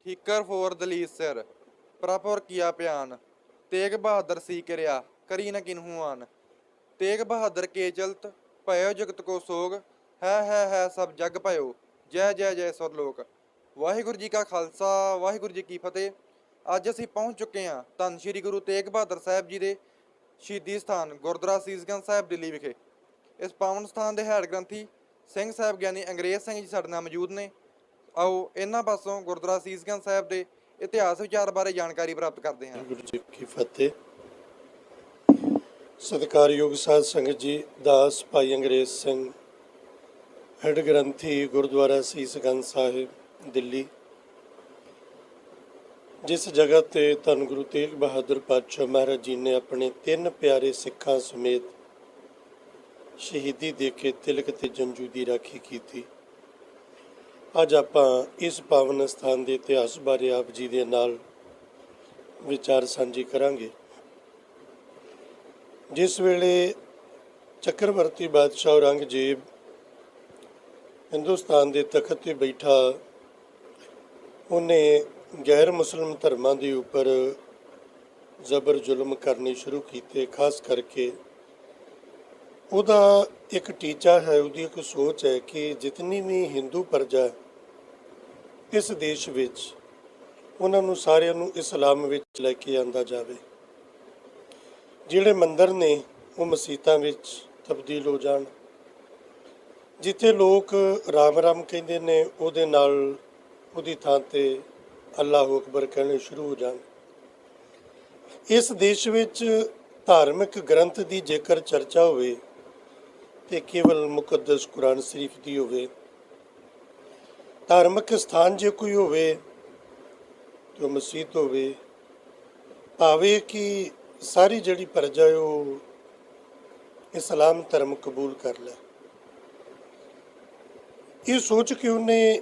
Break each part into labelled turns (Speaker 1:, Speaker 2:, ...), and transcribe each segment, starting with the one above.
Speaker 1: ਹੀਕਰ four ਦਲੀਸ ਸਿਰ ਪ੍ਰਭੁਰ ਕੀਆ ਪਿਆਨ ਤੇਗ ਬਹਾਦਰ ਸੀ ਕਿਰਿਆ ਕਰੀ ਨ ਕਿਨਹੂ ਆਨ ਤੇਗ ਬਹਾਦਰ ਕੇ ਚਲਤ ਭਇਓ ਜਗਤ ਕੋ ਸੋਗ ਹੈ ਸਭ ਜਗ ਭਇਓ ਜੈ ਜੈ ਜੈ ਸਰਲੋਕ। ਵਾਹਿਗੁਰੂ ਜੀ ਕਾ ਖਾਲਸਾ ਵਾਹਿਗੁਰੂ ਜੀ ਕੀ ਫਤਿਹ। ਅੱਜ ਅਸੀਂ ਪਹੁੰਚ ਚੁੱਕੇ ਹਾਂ ਧੰਨ ਸ਼੍ਰੀ ਗੁਰੂ ਤੇਗ ਬਹਾਦਰ ਸਾਹਿਬ ਜੀ ਦੇ ਸ਼ਹੀਦੀ ਸਥਾਨ ਗੁਰਦੁਆਰਾ ਸੀਸਗੰਜ ਸਾਹਿਬ ਦਿੱਲੀ ਵਿਖੇ। ਇਸ ਪਾਵਨ ਸਥਾਨ ਦੇ ਹੈਡ ਗ੍ਰੰਥੀ ਸਿੰਘ ਸਾਹਿਬ ਗਿਆਨੀ ਅੰਗਰੇਜ਼ ਸਿੰਘ ਜੀ ਸਾਡੇ ਨਾਲ ਮੌਜੂਦ ਨੇ। ਆਓ ਇਹਨਾਂ ਪਾਸੋਂ ਗੁਰਦੁਆਰਾ ਸੀਸਗੰਜ ਸਾਹਿਬ ਦੇ ਇਤਿਹਾਸ ਵਿਚਾਰ ਬਾਰੇ ਜਾਣਕਾਰੀ ਪ੍ਰਾਪਤ ਕਰਦੇ ਹਾਂ।
Speaker 2: ਗੁਰੂ ਜੀ ਕੀ ਫਤਿਹ। ਸਤਿਕਾਰਯੋਗ ਸਾਧ ਸੰਗਤ ਜੀ, ਦਾਸ ਭਾਈ ਅੰਗਰੇਜ਼ ਸਿੰਘ ਹੈਡ ਗ੍ਰੰਥੀ ਗੁਰਦੁਆਰਾ ਸੀਸਗੰਜ ਸਾਹਿਬ ਦਿੱਲੀ, ਜਿਸ ਜਗ੍ਹਾ ਤੇ ਧੰਨ ਗੁਰੂ ਤੇਗ ਬਹਾਦਰ ਪਾਤਸ਼ਾਹ ਮਹਾਰਾਜ ਜੀ ਨੇ ਆਪਣੇ 3 ਪਿਆਰੇ ਸਿੱਖਾਂ ਸਮੇਤ ਸ਼ਹੀਦੀ ਦੇ ਕੇ ਤਿਲਕ ਤੇ ਜੰਜੂ ਦੀ ਰਾਖੀ ਕੀਤੀ। ਅੱਜ ਆਪਾਂ ਇਸ ਪਾਵਨ ਸਥਾਨ ਦੇ ਇਤਿਹਾਸ ਬਾਰੇ ਆਪ ਜੀ ਦੇ ਨਾਲ ਵਿਚਾਰ ਸਾਂਝੀ ਕਰਾਂਗੇ। ਜਿਸ ਵੇਲੇ ਚੱਕਰਵਰਤੀ ਬਾਦਸ਼ਾਹ ਔਰੰਗਜ਼ੇਬ ਹਿੰਦੁਸਤਾਨ ਦੇ ਤਖਤ ਤੇ ਬੈਠਾ, ਉਹਨੇ ਗੈਰ ਮੁਸਲਿਮ ਧਰਮਾਂ ਦੇ ਉੱਪਰ ਜ਼ਬਰ ਜ਼ੁਲਮ ਕਰਨੇ ਸ਼ੁਰੂ ਕੀਤੇ। ਖਾਸ ਕਰਕੇ ਉਹਦਾ ਇੱਕ ਟੀਚਾ ਹੈ, ਉਹਦੀ ਇੱਕ ਸੋਚ ਹੈ ਕਿ ਜਿਤਨੀ ਵੀ ਹਿੰਦੂ ਪ੍ਰਜਾ ਇਸ ਦੇਸ਼ ਵਿੱਚ, ਉਹਨਾਂ ਨੂੰ ਸਾਰਿਆਂ ਨੂੰ ਇਸਲਾਮ ਵਿੱਚ ਲੈ ਕੇ ਆਂਦਾ ਜਾਵੇ। ਜਿਹੜੇ ਮੰਦਰ ਨੇ ਉਹ ਮਸੀਤਾਂ ਵਿੱਚ ਤਬਦੀਲ ਹੋ ਜਾਣ। ਜਿੱਥੇ ਲੋਕ ਰਾਮ ਰਾਮ ਕਹਿੰਦੇ ਨੇ, ਉਹਦੇ ਨਾਲ ਉਹਦੀ ਥਾਂ ਤੇ ਅੱਲਾਹੁ ਅਕਬਰ ਕਹਿਣੇ ਸ਼ੁਰੂ ਹੋ ਜਾਣ। ਇਸ ਦੇਸ਼ ਵਿੱਚ ਧਾਰਮਿਕ ਗ੍ਰੰਥ ਦੀ ਜੇਕਰ ਚਰਚਾ ਹੋਵੇ ਤੇ ਕੇਵਲ ਮੁਕੱਦਸ ਕੁਰਾਨ ਸ਼ਰੀਫ ਦੀ ਹੋਵੇ। ਧਾਰਮਿਕ ਸਥਾਨ ਜੇ ਕੋਈ ਹੋਵੇ ਤੇ ਉਹ ਮਸਜਿਦ ਹੋਵੇ, ਭਾਵੇਂ ਕਿ ਸਾਰੀ ਜਿਹੜੀ ਪ੍ਰਜਾ ਉਹ ਇਸਲਾਮ ਧਰਮ ਕਬੂਲ ਕਰ ਲੈ। ਇਹ ਸੋਚ ਕੇ ਉਹਨੇ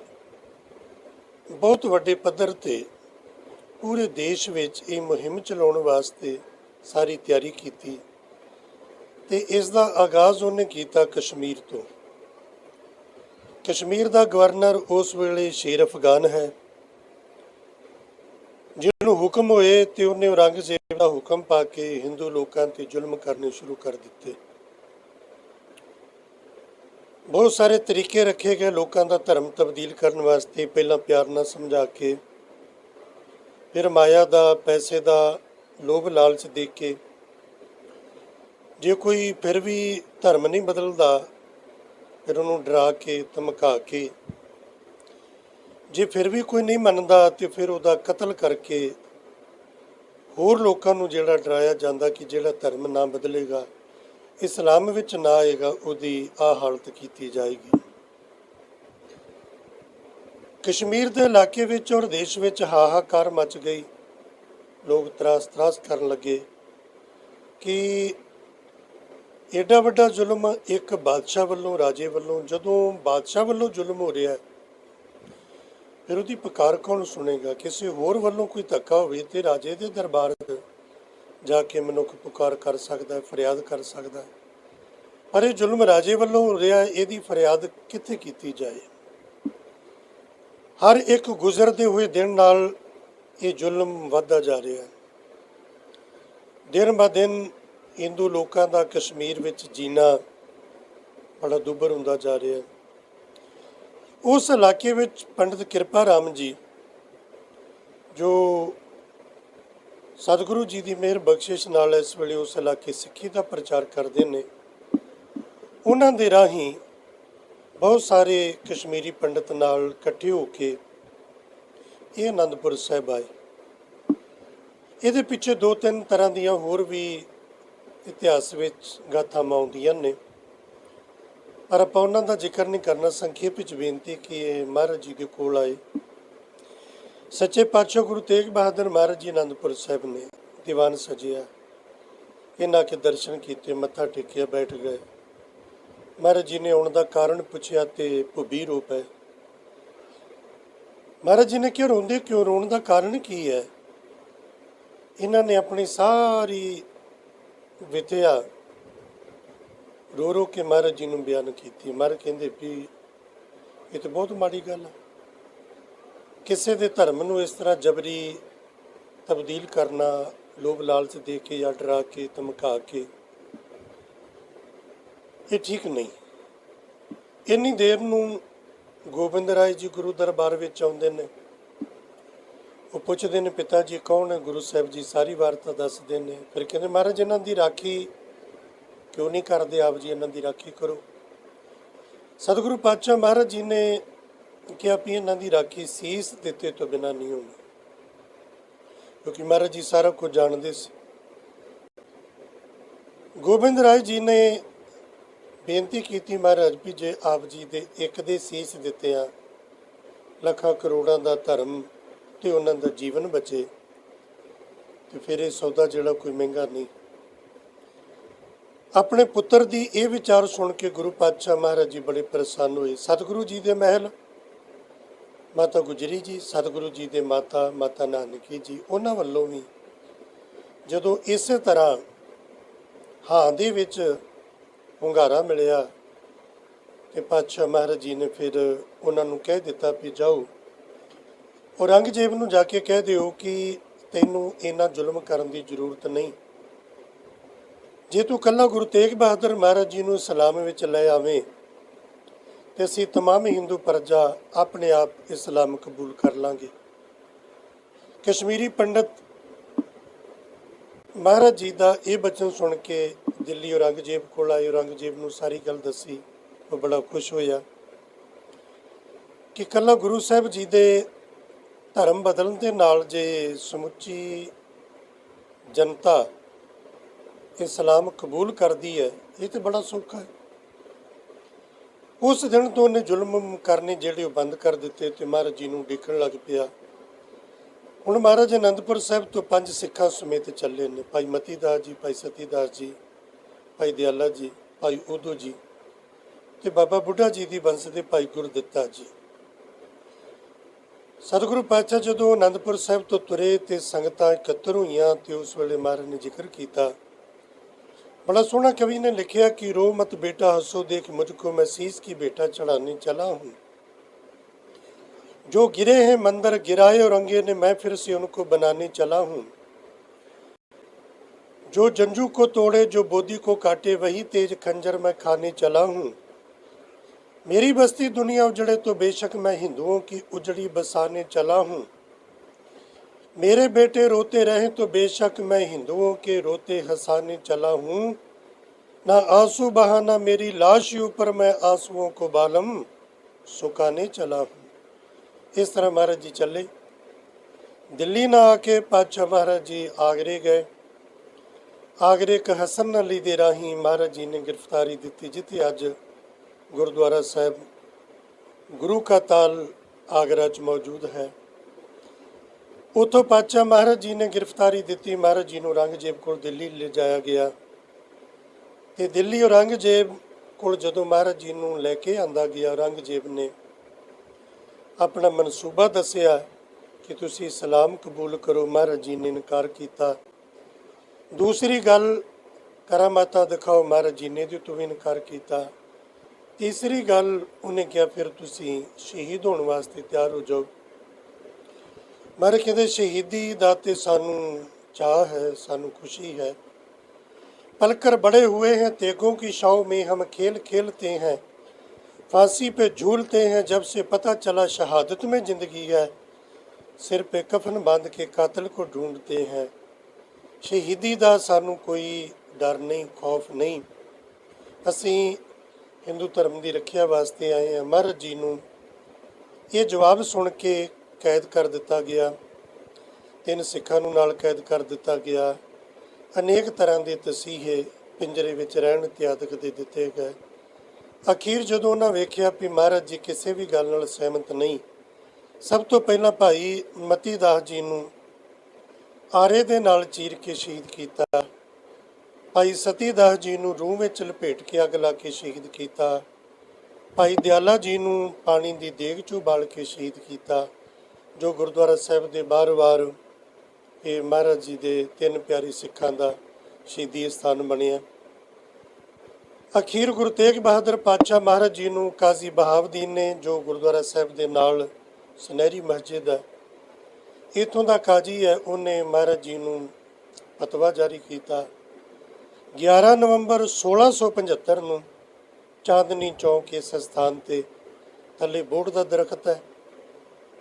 Speaker 2: ਬਹੁਤ ਵੱਡੇ ਪੱਧਰ ਤੇ ਪੂਰੇ ਦੇਸ਼ ਵਿੱਚ ਇਹ ਮੁਹਿੰਮ ਚਲਾਉਣ ਵਾਸਤੇ ਸਾਰੀ ਤਿਆਰੀ ਕੀਤੀ ਤੇ ਇਸ ਦਾ ਆਗਾਜ਼ ਉਹਨੇ ਕੀਤਾ ਕਸ਼ਮੀਰ ਤੋਂ। ਕਸ਼ਮੀਰ ਦਾ ਗਵਰਨਰ ਉਸ ਵੇਲੇ ਸ਼ੇਰ ਅਫਗਾਨ ਹੈ, ਜਿਹਨੂੰ ਹੁਕਮ ਹੋਏ ਤੇ ਉਹਨੇ ਔਰੰਗਜ਼ੇਬ ਦਾ ਹੁਕਮ ਪਾ ਕੇ ਹਿੰਦੂ ਲੋਕਾਂ ਤੇ ਜ਼ੁਲਮ ਕਰਨੇ ਸ਼ੁਰੂ ਕਰ ਦਿੱਤੇ। ਬਹੁਤ ਸਾਰੇ ਤਰੀਕੇ ਰੱਖੇ ਗਏ ਲੋਕਾਂ ਦਾ ਧਰਮ ਤਬਦੀਲ ਕਰਨ ਵਾਸਤੇ। ਪਹਿਲਾਂ ਪਿਆਰ ਨਾਲ ਸਮਝਾ ਕੇ, ਫਿਰ ਮਾਇਆ ਦਾ, ਪੈਸੇ ਦਾ ਲੋਭ ਲਾਲਚ ਦੇ ਕੇ, ਜੇ ਕੋਈ ਫਿਰ ਵੀ ਧਰਮ ਨਹੀਂ ਬਦਲਦਾ ਫਿਰ ਉਹਨੂੰ ਡਰਾ ਕੇ ਧਮਕਾ ਕੇ, ਜੇ ਫਿਰ ਵੀ ਕੋਈ ਨਹੀਂ ਮੰਨਦਾ ਤੇ ਫਿਰ ਉਹਦਾ ਕਤਲ ਕਰਕੇ ਹੋਰ ਲੋਕਾਂ ਨੂੰ ਜਿਹੜਾ ਡਰਾਇਆ ਜਾਂਦਾ ਕਿ ਜਿਹੜਾ ਧਰਮ ਨਾ ਬਦਲੇਗਾ, ਇਸਲਾਮ ਵਿੱਚ ਨਾ ਆਏਗਾ, ਉਹਦੀ ਆਹ ਹਾਲਤ ਕੀਤੀ ਜਾਏਗੀ। ਕਸ਼ਮੀਰ ਦੇ ਇਲਾਕੇ ਵਿੱਚ ਔਰ ਦੇਸ਼ ਵਿੱਚ ਹਾਹਾਕਾਰ ਮਚ ਗਈ। ਲੋਕ ਤਰਾਸ ਕਰਨ ਲੱਗੇ ਕਿ ਏਡਾ ਵੱਡਾ ਜ਼ੁਲਮ ਇੱਕ ਬਾਦਸ਼ਾਹ ਵੱਲੋਂ, ਰਾਜੇ ਵੱਲੋਂ, ਜਦੋਂ ਬਾਦਸ਼ਾਹ ਵੱਲੋਂ ਜ਼ੁਲਮ ਹੋ ਰਿਹਾ ਫਿਰ ਉਹਦੀ ਪੁਕਾਰ ਕੌਣ ਸੁਣੇਗਾ? ਕਿਸੇ ਹੋਰ ਵੱਲੋਂ ਕੋਈ ਧੱਕਾ ਹੋਵੇ ਤੇ ਰਾਜੇ ਦੇ ਦਰਬਾਰ ਜਾ ਕੇ ਮਨੁੱਖ ਪੁਕਾਰ ਕਰ ਸਕਦਾ, ਫਰਿਆਦ ਕਰ ਸਕਦਾ। ਪਰ ਇਹ ਜ਼ੁਲਮ ਰਾਜੇ ਵੱਲੋਂ ਹੋ ਰਿਹਾ, ਇਹਦੀ ਫਰਿਆਦ ਕਿੱਥੇ ਕੀਤੀ ਜਾਏ? ਹਰ ਇੱਕ ਗੁਜ਼ਰਦੇ ਹੋਏ ਦਿਨ ਨਾਲ ਇਹ ਜ਼ੁਲਮ ਵੱਧਦਾ ਜਾ ਰਿਹਾ। ਦਿਨ ਬ ਦਿਨ ਹਿੰਦੂ ਲੋਕਾਂ ਦਾ ਕਸ਼ਮੀਰ ਵਿੱਚ ਜੀਣਾ ਬੜਾ ਦੁੱਭਰ ਹੁੰਦਾ ਜਾ ਰਿਹਾ। ਉਸ ਇਲਾਕੇ ਵਿੱਚ ਪੰਡਿਤ ਕਿਰਪਾ ਰਾਮ ਜੀ, ਜੋ ਸਤਿਗੁਰੂ ਜੀ ਦੀ ਮਿਹਰ ਬਖਸ਼ਿਸ਼ ਨਾਲ ਇਸ ਵੇਲੇ ਉਸ ਇਲਾਕੇ ਸਿੱਖੀ ਦਾ ਪ੍ਰਚਾਰ ਕਰਦੇ ਨੇ, ਉਹਨਾਂ ਦੇ ਰਾਹੀਂ ਬਹੁਤ ਸਾਰੇ ਕਸ਼ਮੀਰੀ ਪੰਡਿਤ ਨਾਲ ਇਕੱਠੇ ਹੋ ਕੇ ਇਹ ਅਨੰਦਪੁਰ ਸਾਹਿਬ ਆਏ। ਇਹਦੇ ਪਿੱਛੇ 2-3 ਤਰ੍ਹਾਂ ਦੀਆਂ ਹੋਰ ਵੀ ਇਤਿਹਾਸ ਵਿੱਚ ਗਾਥਾਵਾਂ ਆਉਂਦੀਆਂ ਨੇ, ਪਰ ਆਪਾਂ ਉਹਨਾਂ ਦਾ ਜ਼ਿਕਰ ਨਹੀਂ ਕਰਨਾ। ਸੰਖੇਪ ਵਿੱਚ ਬੇਨਤੀ ਕਿ ਇਹ ਮਹਾਰਾਜ ਜੀ ਦੇ ਕੋਲ ਆਏ। ਸੱਚੇ ਪਾਤਸ਼ਾਹ ਗੁਰੂ ਤੇਗ ਬਹਾਦਰ ਮਹਾਰਾਜ ਜੀ ਅਨੰਦਪੁਰ ਸਾਹਿਬ ਨੇ ਦੀਵਾਨ ਸਜਿਆ, ਇਹਨਾਂ ਕੇ ਦਰਸ਼ਨ ਕੀਤੇ, ਮੱਥਾ ਟੇਕਿਆ, ਬੈਠ ਗਏ। ਮਹਾਰਾਜ ਜੀ ਨੇ ਆਉਣ ਦਾ ਕਾਰਨ ਪੁੱਛਿਆ ਤੇ ਭੁੱਬੀ ਰੋ ਪਏ। ਮਹਾਰਾਜ ਜੀ ਨੇ ਕਿਹਾ ਰੋਂਦੇ ਕਿਉਂ? ਰੋਣ ਦਾ ਕਾਰਨ ਕੀ ਹੈ? ਇਹਨਾਂ ਨੇ ਆਪਣੀ ਸਾਰੀ ਵਿਥਿਆ ਰੋ ਰੋ ਕੇ ਮਹਾਰਾਜ ਜੀ ਨੂੰ ਬਿਆਨ ਕੀਤੀ। ਮਹਾਰਾਜ ਕਹਿੰਦੇ ਵੀ ਇਹ ਤਾਂ ਬਹੁਤ ਮਾੜੀ ਗੱਲ ਹੈ ਕਿਸੇ ਦੇ ਧਰਮ ਨੂੰ ਇਸ ਤਰ੍ਹਾਂ ਜਬਰੀ ਤਬਦੀਲ ਕਰਨਾ, ਲੋਭ ਲਾਲਚ ਦੇ ਕੇ ਜਾਂ ਡਰਾ ਕੇ ਧਮਕਾ ਕੇ, ਇਹ ਠੀਕ ਨਹੀਂ। ਇੰਨੀ ਦੇਰ ਨੂੰ ਗੋਬਿੰਦ ਰਾਏ ਜੀ ਗੁਰੂ ਦਰਬਾਰ ਵਿੱਚ ਆਉਂਦੇ ਨੇ। ਉਹ ਪੁੱਛਦੇ ਨੇ, ਪਿਤਾ ਜੀ ਕੌਣ ਹੈ? ਗੁਰੂ ਸਾਹਿਬ ਜੀ ਸਾਰੀ ਵਾਰਤਾ ਦੱਸਦੇ ਨੇ। ਫਿਰ ਕਹਿੰਦੇ, ਮਹਾਰਾਜ ਇਹਨਾਂ ਦੀ ਰਾਖੀ ਕਿਉਂ ਨਹੀਂ ਕਰਦੇ? ਆਪ ਜੀ ਇਹਨਾਂ ਦੀ ਰਾਖੀ ਕਰੋ। ਸਤਿਗੁਰੂ ਪਾਤਸ਼ਾਹ ਮਹਾਰਾਜ ਜੀ ਨੇ ਕਿਹਾ ਵੀ ਇਹਨਾਂ ਦੀ ਰਾਖੀ ਸੀਸ ਦਿੱਤੇ ਤੋਂ ਬਿਨਾਂ ਨਹੀਂ ਹੋਣੀ, ਕਿਉਂਕਿ ਮਹਾਰਾਜ ਜੀ ਸਾਰਾ ਕੁਝ ਜਾਣਦੇ ਸੀ। ਗੋਬਿੰਦ ਰਾਏ ਜੀ ਨੇ ਬੇਨਤੀ ਕੀਤੀ, ਮਹਾਰਾਜ ਵੀ ਜੇ ਆਪ ਜੀ ਦੇ ਇੱਕ ਦੇ ਸੀਸ ਦਿੱਤੇ ਆ, ਲੱਖਾਂ ਕਰੋੜਾਂ ਦਾ ਧਰਮ ਤੇ ਉਹਨਾਂ ਦਾ ਜੀਵਨ ਬਚੇ, ਤੇ ਫਿਰ ਇਹ ਸੌਦਾ ਜਿਹੜਾ ਕੋਈ ਮਹਿੰਗਾ ਨਹੀਂ। ਆਪਣੇ ਪੁੱਤਰ ਦੀ ਇਹ ਵਿਚਾਰ ਸੁਣ ਕੇ ਗੁਰੂ ਪਾਤਸ਼ਾਹ ਮਹਾਰਾਜ ਜੀ ਬੜੇ ਪ੍ਰਸੰਨ ਹੋਏ। ਸਤਿਗੁਰੂ ਜੀ ਦੇ ਮਹਿਲ ਮਾਤਾ ਗੁਜਰੀ ਜੀ, ਸਤਿਗੁਰੂ ਜੀ ਦੇ ਮਾਤਾ ਨਾਨਕੀ ਜੀ, ਉਹਨਾਂ ਵੱਲੋਂ ਵੀ ਜਦੋਂ ਇਸੇ ਤਰ੍ਹਾਂ ਹਾਂ ਦੇ ਵਿੱਚ ਹੁੰਗਾਰਾ ਮਿਲਿਆ ਤੇ ਪਾਤਸ਼ਾਹ ਮਹਾਰਾਜ ਜੀ ਨੇ ਫਿਰ ਉਹਨਾਂ ਨੂੰ ਕਹਿ ਦਿੱਤਾ ਵੀ ਜਾਓ ਔਰੰਗਜ਼ੇਬ ਨੂੰ ਜਾ ਕੇ ਕਹਿ ਦਿਓ ਕਿ ਤੈਨੂੰ ਇੰਨਾ ਜ਼ੁਲਮ ਕਰਨ ਦੀ ਜ਼ਰੂਰਤ ਨਹੀਂ। ਜੇ ਤੂੰ ਇਕੱਲਾ ਗੁਰੂ ਤੇਗ ਬਹਾਦਰ ਮਹਾਰਾਜ ਜੀ ਨੂੰ ਸਲਾਮ ਵਿੱਚ ਲੈ ਆਵੇਂ ਤੇ ਅਸੀਂ ਤਮਾਮ ਹਿੰਦੂ ਪ੍ਰਜਾ ਆਪਣੇ ਆਪ ਇਸਲਾਮ ਕਬੂਲ ਕਰ ਲਾਂਗੇ। ਕਸ਼ਮੀਰੀ ਪੰਡਤ ਮਹਾਰਾਜ ਜੀ ਦਾ ਇਹ ਬਚਨ ਸੁਣ ਕੇ ਦਿੱਲੀ ਔਰੰਗਜ਼ੇਬ ਕੋਲ ਆਏ, ਔਰੰਗਜ਼ੇਬ ਨੂੰ ਸਾਰੀ ਗੱਲ ਦੱਸੀ। ਉਹ ਬੜਾ ਖੁਸ਼ ਹੋਇਆ ਕਿ ਇਕੱਲਾ ਗੁਰੂ ਸਾਹਿਬ ਜੀ ਦੇ ਧਰਮ ਬਦਲਣ ਦੇ ਨਾਲ ਜੇ ਸਮੁੱਚੀ ਜਨਤਾ ਇਸਲਾਮ ਕਬੂਲ ਕਰਦੀ ਹੈ, ਇਹ ਤਾਂ ਬੜਾ ਸੌਖਾ ਹੈ। ਉਸ ਦਿਨ ਤੋਂ ਉਹਨੇ ਜ਼ੁਲਮ ਕਰਨੇ ਜਿਹੜੇ ਉਹ ਬੰਦ ਕਰ ਦਿੱਤੇ ਤੇ ਮਹਾਰਾਜ ਜੀ ਨੂੰ ਉਡੀਕਣ ਲੱਗ ਪਿਆ। ਹੁਣ ਮਹਾਰਾਜ ਅਨੰਦਪੁਰ ਸਾਹਿਬ ਤੋਂ 5 ਸਿੱਖਾਂ ਸਮੇਤ ਚੱਲੇ ਨੇ, ਭਾਈ ਮਤੀ ਦਾਸ ਜੀ, ਭਾਈ ਸਤੀ ਦਾਸ ਜੀ, ਭਾਈ ਦਿਆਲਾ ਜੀ, ਭਾਈ ਉਦੋ ਜੀ ਤੇ ਬਾਬਾ ਬੁੱਢਾ ਜੀ ਦੀ ਬੰਸ ਦੇ ਭਾਈ ਗੁਰਦਿੱਤਾ ਜੀ। ਸਤਿਗੁਰੂ ਪਾਤਸ਼ਾਹ ਜਦੋਂ ਅਨੰਦਪੁਰ ਸਾਹਿਬ ਤੋਂ ਤੁਰੇ ਤੇ ਸੰਗਤਾਂ ਇਕੱਤਰ ਹੋਈਆਂ ਤੇ ਉਸ ਵੇਲੇ ਮਹਾਰਾਜ ਨੇ ਜ਼ਿਕਰ ਕੀਤਾ। बड़ा सोना कवि ने लिखा कि रो मत बेटा हंसो देख मुझको मैं शीश की बेटा चढ़ाने चला हूँ। जो गिरे हैं मंदिर गिराए और अंगे ने मैं फिर से उनको बनाने चला हूँ। जो जंजू को तोड़े जो बोधी को काटे वही तेज खंजर मैं खाने चला हूँ। मेरी बस्ती दुनिया उजड़े तो बेशक मैं हिंदुओं की उजड़ी बसाने चला हूँ। मेरे बेटे रोते रहे तो बेशक मैं हिंदुओं के रोते हंसाने चला हूँ। ना आंसू बहाना मेरी लाश ऊपर मैं आंसुओं को बालम सुखाने चला हूँ। इस तरह महाराज जी चले। दिल्ली ना आके पातशाह महाराज जी आगरे गए। आगरे के हसन अली दे राही महाराज जी ने गिरफ्तारी दी, जिथे अज गुरुद्वारा साहब गुरु का ताल आगरा च मौजूद है। उतों पातशाह महाराज जी ने गिरफ्तारी दी। महाराज जी को औरंगजेब को दिल्ली ले जाया गया ते दिल्ली औरंगजेब को जदों महाराज जी को लैके आंदा गया, औरंगजेब ने अपना मनसूबा दसिया कि तुसी इस्लाम कबूल करो। महाराज जी ने इनकार किया। दूसरी गल करामाता दिखाओ, महाराज जी ने जो तो भी इनकार किया। तीसरी गल उन्हें कहा फिर तुसी शहीद होने वास्ते तैयार हो जाओ। महाराज कहते शहीदी दा ते सानू चाह है, सानू खुशी है। पलकर बड़े हुए हैं तेगों की छाव में हम खेल खेलते हैं। फांसी पे झूलते हैं जब से पता चला शहादत में ज़िंदगी है। सिर पे कफन बांध के कातिल को ढूंढते हैं। शहीदी दा सानू कोई डर नहीं, खौफ नहीं। असी हिंदू धर्म की रखिया वास्ते आए हैं। महाराज जी नू ये जवाब सुन के कैद कर दिता गया। 3 सिखां नूं नाल कैद कर दिता गया। अनेक तरह के तसीहे पिंजरे विच रहण ते आदत दे दिते गए। अखीर जदों उन्हां वेखिया भी महाराज जी किसी भी गल नाल सहमत नहीं, सब तो पहला भाई मती दास जी नूं आरे दे नाल चीर के शहीद किया। भाई सती दास जी नूं रूह विच लपेट के अग ला के शहीद किया। भाई दयाला जी नूं पानी की देग चों बाल के शहीद किया, जो गुरुद्वारा साहब के बार-बार ये महाराज जी के 3 प्यारे सिखां का शहीदी स्थान बनिया। अखीर गुरु तेग बहादुर पातशाह महाराज जी नूं काजी बहावदीन ने, जो गुरुद्वारा साहब के नाल ਸੁਨਹਿਰੀ ਮਸਜਿਦ ਹੈ, ਇੱਥੋਂ ਦਾ ਕਾਜੀ ਹੈ, ਉਹਨੇ ਮਹਾਰਾਜ ਜੀ ਨੂੰ ਫਤਵਾ ਜਾਰੀ ਕੀਤਾ। 11 ਨਵੰਬਰ 1675 ਨੂੰ ਚਾਂਦਨੀ ਚੌਕ ਇਸ ਸਥਾਨ ਤੇ ਥੱਲੇ ਬੋਹੜ ਦਾ ਦਰਖਤ ਹੈ,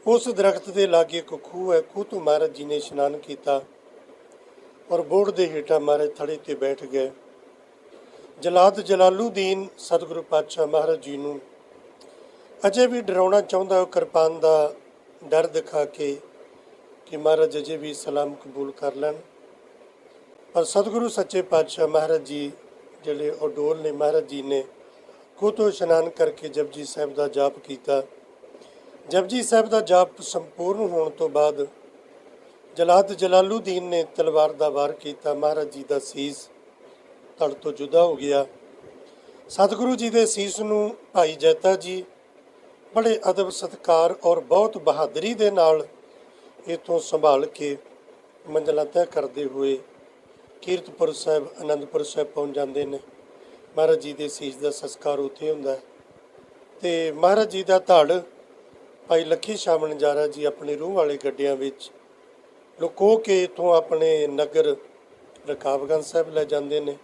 Speaker 2: ਉਸ ਦਰਖਤ ਦੇ ਲਾਗੇ ਇੱਕ ਖੂਹ ਹੈ, ਖੂਹ ਤੋਂ ਮਹਾਰਾਜ ਜੀ ਨੇ ਇਸ਼ਨਾਨ ਕੀਤਾ ਔਰ ਬੋਹੜ ਦੇ ਹੇਠਾਂ ਮਹਾਰਾਜ ਥੜੇ ਤੇ ਬੈਠ ਗਏ। ਜਲਾਦ ਜਲਾਲੂਦੀਨ ਸਤਿਗੁਰੂ ਪਾਤਸ਼ਾਹ ਮਹਾਰਾਜ ਜੀ ਨੂੰ ਅਜੇ ਵੀ ਡਰਾਉਣਾ ਚਾਹੁੰਦਾ, ਉਹ ਕਿਰਪਾਨ ਦਾ ਡਰ ਦਿਖਾ ਕੇ ਕਿ ਮਹਾਰਾਜ ਅਜੇ ਵੀ ਸਲਾਮ ਕਬੂਲ ਕਰ ਲੈਣ। ਪਰ ਸਤਿਗੁਰੂ ਸੱਚੇ ਪਾਤਸ਼ਾਹ ਮਹਾਰਾਜ ਜੀ ਜਿਹੜੇ ਅਡੋਲ ਨੇ, ਮਹਾਰਾਜ ਜੀ ਨੇ ਖੂਹ ਤੋਂ ਇਸ਼ਨਾਨ ਕਰਕੇ ਜਪਜੀ ਸਾਹਿਬ ਦਾ ਜਾਪ ਕੀਤਾ। ਜਪਜੀ ਸਾਹਿਬ ਦਾ ਜਾਪ ਸੰਪੂਰਨ ਹੋਣ ਤੋਂ ਬਾਅਦ ਜਲਾਦ ਜਲਾਲੂਦੀਨ ਨੇ ਤਲਵਾਰ ਦਾ ਵਾਰ ਕੀਤਾ, ਮਹਾਰਾਜ ਜੀ ਦਾ ਸੀਸ ਧੜ ਤੋਂ ਜੁਦਾ ਹੋ ਗਿਆ। ਸਤਿਗੁਰੂ ਜੀ ਦੇ ਸੀਸ ਨੂੰ ਭਾਈ ਜੈਤਾ ਜੀ ਬੜੇ ਅਦਬ ਸਤਿਕਾਰ ਔਰ ਬਹੁਤ ਬਹਾਦਰੀ ਦੇ ਨਾਲ ਇੱਥੋਂ ਸੰਭਾਲ ਕੇ ਮੰਜ਼ਲਾਂ ਤੈਅ ਕਰਦੇ ਹੋਏ ਕੀਰਤਪੁਰ ਸਾਹਿਬ, ਅਨੰਦਪੁਰ ਸਾਹਿਬ ਪਹੁੰਚ ਜਾਂਦੇ ਨੇ। ਮਹਾਰਾਜ ਜੀ ਦੇ ਸੀਸ ਦਾ ਸੰਸਕਾਰ ਉੱਥੇ ਹੁੰਦਾ ਹੈ ਤੇ ਮਹਾਰਾਜ ਜੀ ਦਾ ਧੜ ਭਾਈ ਲੱਖੀ ਸ਼ਾਹ ਨਜ਼ਾਰਾ ਜੀ ਆਪਣੇ ਰੂਹ ਵਾਲੇ ਗੱਡਿਆਂ ਵਿੱਚ ਲੁਕੋ ਕੇ ਇੱਥੋਂ ਆਪਣੇ ਨਗਰ ਰਕਾਬਗੰਜ ਸਾਹਿਬ ਲੈ ਜਾਂਦੇ ਨੇ।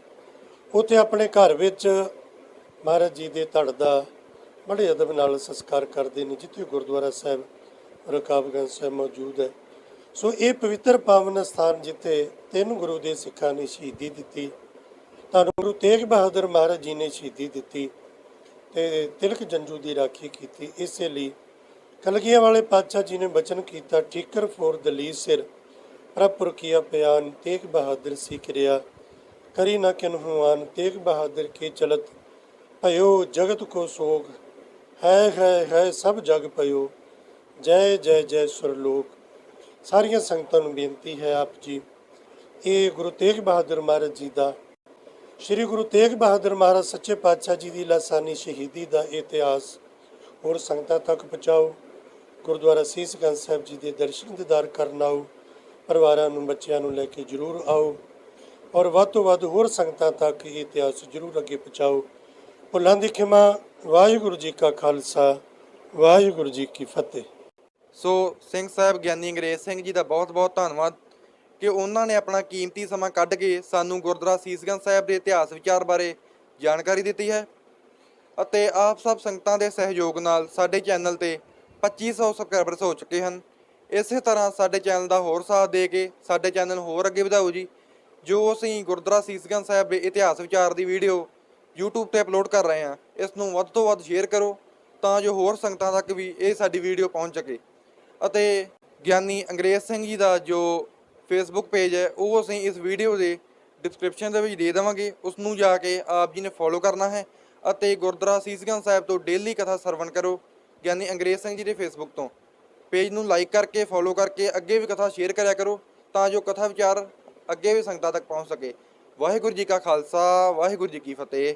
Speaker 2: ਉੱਥੇ ਆਪਣੇ ਘਰ ਵਿੱਚ ਮਹਾਰਾਜ ਜੀ ਦੇ ਧੜ ਦਾ ਬੜੇ ਅਦਬ ਨਾਲ ਸੰਸਕਾਰ ਕਰਦੇ ਨੇ, ਜਿੱਥੇ ਗੁਰਦੁਆਰਾ ਸਾਹਿਬ ਰਕਾਬਗੰਜ ਸਾਹਿਬ ਮੌਜੂਦ ਹੈ। ਸੋ ਇਹ ਪਵਿੱਤਰ ਪਾਵਨ ਸਥਾਨ ਜਿੱਥੇ 3 ਗੁਰੂ ਦੇ ਸਿੱਖਾਂ ਨੇ ਸ਼ਹੀਦੀ ਦਿੱਤੀ, ਧੰਨ ਗੁਰੂ ਤੇਗ ਬਹਾਦਰ ਮਹਾਰਾਜ ਜੀ ਨੇ ਸ਼ਹੀਦੀ ਦਿੱਤੀ ਤੇ ਤਿਲਕ ਜੰਜੂ ਦੀ ਰਾਖੀ ਕੀਤੀ। ਇਸੇ ਲਈ ਕਲਗੀਆਂ ਵਾਲੇ ਪਾਤਸ਼ਾਹ ਜੀ ਨੇ ਬਚਨ ਕੀਤਾ, ਠੀਕਰ ਫੋਰ ਦਲੀ ਸਿਰ ਪ੍ਰਭੁਰ ਕੀਆ ਪਿਆਨ, ਤੇਗ ਬਹਾਦਰ ਸੀ ਕਿਰਿਆ ਕਰੀ ਨਾ ਕਿਨਹੂ ਆਨ, ਤੇਗ ਬਹਾਦਰ ਕੇ ਚਲਤ ਭਇਓ ਜਗਤ ਕੋ ਸੋਗ, ਹੈ ਸਭ ਜਗ ਪਇਓ, ਜੈ ਜੈ ਜੈ ਸੁਰਲੋਕ। ਸਾਰੀਆਂ ਸੰਗਤਾਂ ਨੂੰ ਬੇਨਤੀ ਹੈ, ਆਪ ਜੀ ਇਹ ਗੁਰੂ ਤੇਗ ਬਹਾਦਰ ਮਹਾਰਾਜ ਜੀ ਦਾ, ਸ਼੍ਰੀ ਗੁਰੂ ਤੇਗ ਬਹਾਦਰ ਮਹਾਰਾਜ ਸੱਚੇ ਪਾਤਸ਼ਾਹ ਜੀ ਦੀ ਲਾਸਾਨੀ ਸ਼ਹੀਦੀ ਦਾ ਇਤਿਹਾਸ ਹੋਰ ਸੰਗਤਾਂ ਤੱਕ ਪਹੁੰਚਾਓ। ਗੁਰਦੁਆਰਾ ਸੀਸਗੰਜ ਸਾਹਿਬ ਜੀ ਦੇ ਦਰਸ਼ਨ ਦੀਦਾਰ ਕਰਨ ਆਓ, ਪਰਿਵਾਰਾਂ ਨੂੰ, ਬੱਚਿਆਂ ਨੂੰ ਲੈ ਕੇ ਜ਼ਰੂਰ ਆਓ ਔਰ ਵੱਧ ਤੋਂ ਵੱਧ ਹੋਰ ਸੰਗਤਾਂ ਤੱਕ ਇਹ ਇਤਿਹਾਸ ਜ਼ਰੂਰ ਅੱਗੇ ਪਹੁੰਚਾਓ। ਭੁੱਲਾਂ ਦੀ ਖਿਮਾ। ਵਾਹਿਗੁਰੂ ਜੀ ਕਾ ਖਾਲਸਾ, ਵਾਹਿਗੁਰੂ ਜੀ ਕੀ ਫਤਿਹ।
Speaker 1: ਸੋ ਸਿੰਘ ਸਾਹਿਬ ਗਿਆਨੀ ਅੰਗਰੇਜ਼ ਸਿੰਘ ਜੀ ਦਾ ਬਹੁਤ ਬਹੁਤ ਧੰਨਵਾਦ ਕਿ ਉਹਨਾਂ ਨੇ ਆਪਣਾ ਕੀਮਤੀ ਸਮਾਂ ਕੱਢ ਕੇ ਸਾਨੂੰ ਗੁਰਦੁਆਰਾ ਸੀਸਗੰਜ ਸਾਹਿਬ ਦੇ ਇਤਿਹਾਸ ਵਿਚਾਰ ਬਾਰੇ ਜਾਣਕਾਰੀ ਦਿੱਤੀ ਹੈ ਅਤੇ ਆਪ ਸਭ ਸੰਗਤਾਂ ਦੇ ਸਹਿਯੋਗ ਨਾਲ ਸਾਡੇ ਚੈਨਲ ਤੇ 2500 ਸਬਸਕ੍ਰਾਈਬਰਸ ਹੋ ਚੁੱਕੇ ਹਨ। ਇਸੇ ਤਰ੍ਹਾਂ ਸਾਡੇ ਚੈਨਲ ਦਾ ਹੋਰ ਸਾਥ ਦੇ ਕੇ ਸਾਡੇ ਚੈਨਲ ਹੋਰ ਅੱਗੇ ਵਧਾਓ ਜੀ। ਜੋ ਅਸੀਂ ਗੁਰਦੁਆਰਾ ਸੀਸਗੰਜ ਸਾਹਿਬ ਦੇ ਇਤਿਹਾਸ ਵਿਚਾਰ ਦੀ ਵੀਡੀਓ YouTube ਤੇ ਅਪਲੋਡ ਕਰ ਰਹੇ ਹਾਂ, ਇਸ ਨੂੰ ਵੱਧ ਤੋਂ ਵੱਧ ਸ਼ੇਅਰ ਕਰੋ ਤਾਂ ਜੋ ਹੋਰ ਸੰਗਤਾਂ ਤੱਕ ਵੀ ਇਹ ਸਾਡੀ ਵੀਡੀਓ ਪਹੁੰਚ ਸਕੇ। ਅਤੇ ਗਿਆਨੀ ਅੰਗਰੇਜ਼ ਸਿੰਘ ਜੀ ਦਾ ਜੋ ਫੇਸਬੁੱਕ ਪੇਜ ਹੈ ਉਹ ਅਸੀਂ ਇਸ ਵੀਡੀਓ ਦੇ ਡਿਸਕ੍ਰਿਪਸ਼ਨ ਦੇ ਵਿੱਚ ਦੇ ਦੇਵਾਂਗੇ, ਉਸ ਨੂੰ ਜਾ ਕੇ ਆਪ ਜੀ ਨੇ ਫੋਲੋ ਕਰਨਾ ਹੈ ਅਤੇ ਗੁਰਦੁਆਰਾ ਸੀਸਗੰਜ ਸਾਹਿਬ ਤੋਂ ਡੇਲੀ ਕਥਾ ਸਰਵਣ ਕਰੋ। ਗਿਆਨੀ ਅੰਗਰੇਜ਼ ਸਿੰਘ ਜੀ ਦੇ ਫੇਸਬੁੱਕ ਤੋਂ ਪੇਜ ਨੂੰ ਲਾਈਕ ਕਰਕੇ, ਫੋਲੋ ਕਰਕੇ ਅੱਗੇ ਵੀ ਕਥਾ ਸ਼ੇਅਰ ਕਰਿਆ ਕਰੋ ਤਾਂ ਜੋ ਕਥਾ ਵਿਚਾਰ ਅੱਗੇ ਵੀ ਸੰਗਤਾਂ ਤੱਕ ਪਹੁੰਚ ਸਕੇ। ਵਾਹਿਗੁਰੂ ਜੀ ਕਾ ਖਾਲਸਾ, ਵਾਹਿਗੁਰੂ ਜੀ ਕੀ ਫਤਿਹ।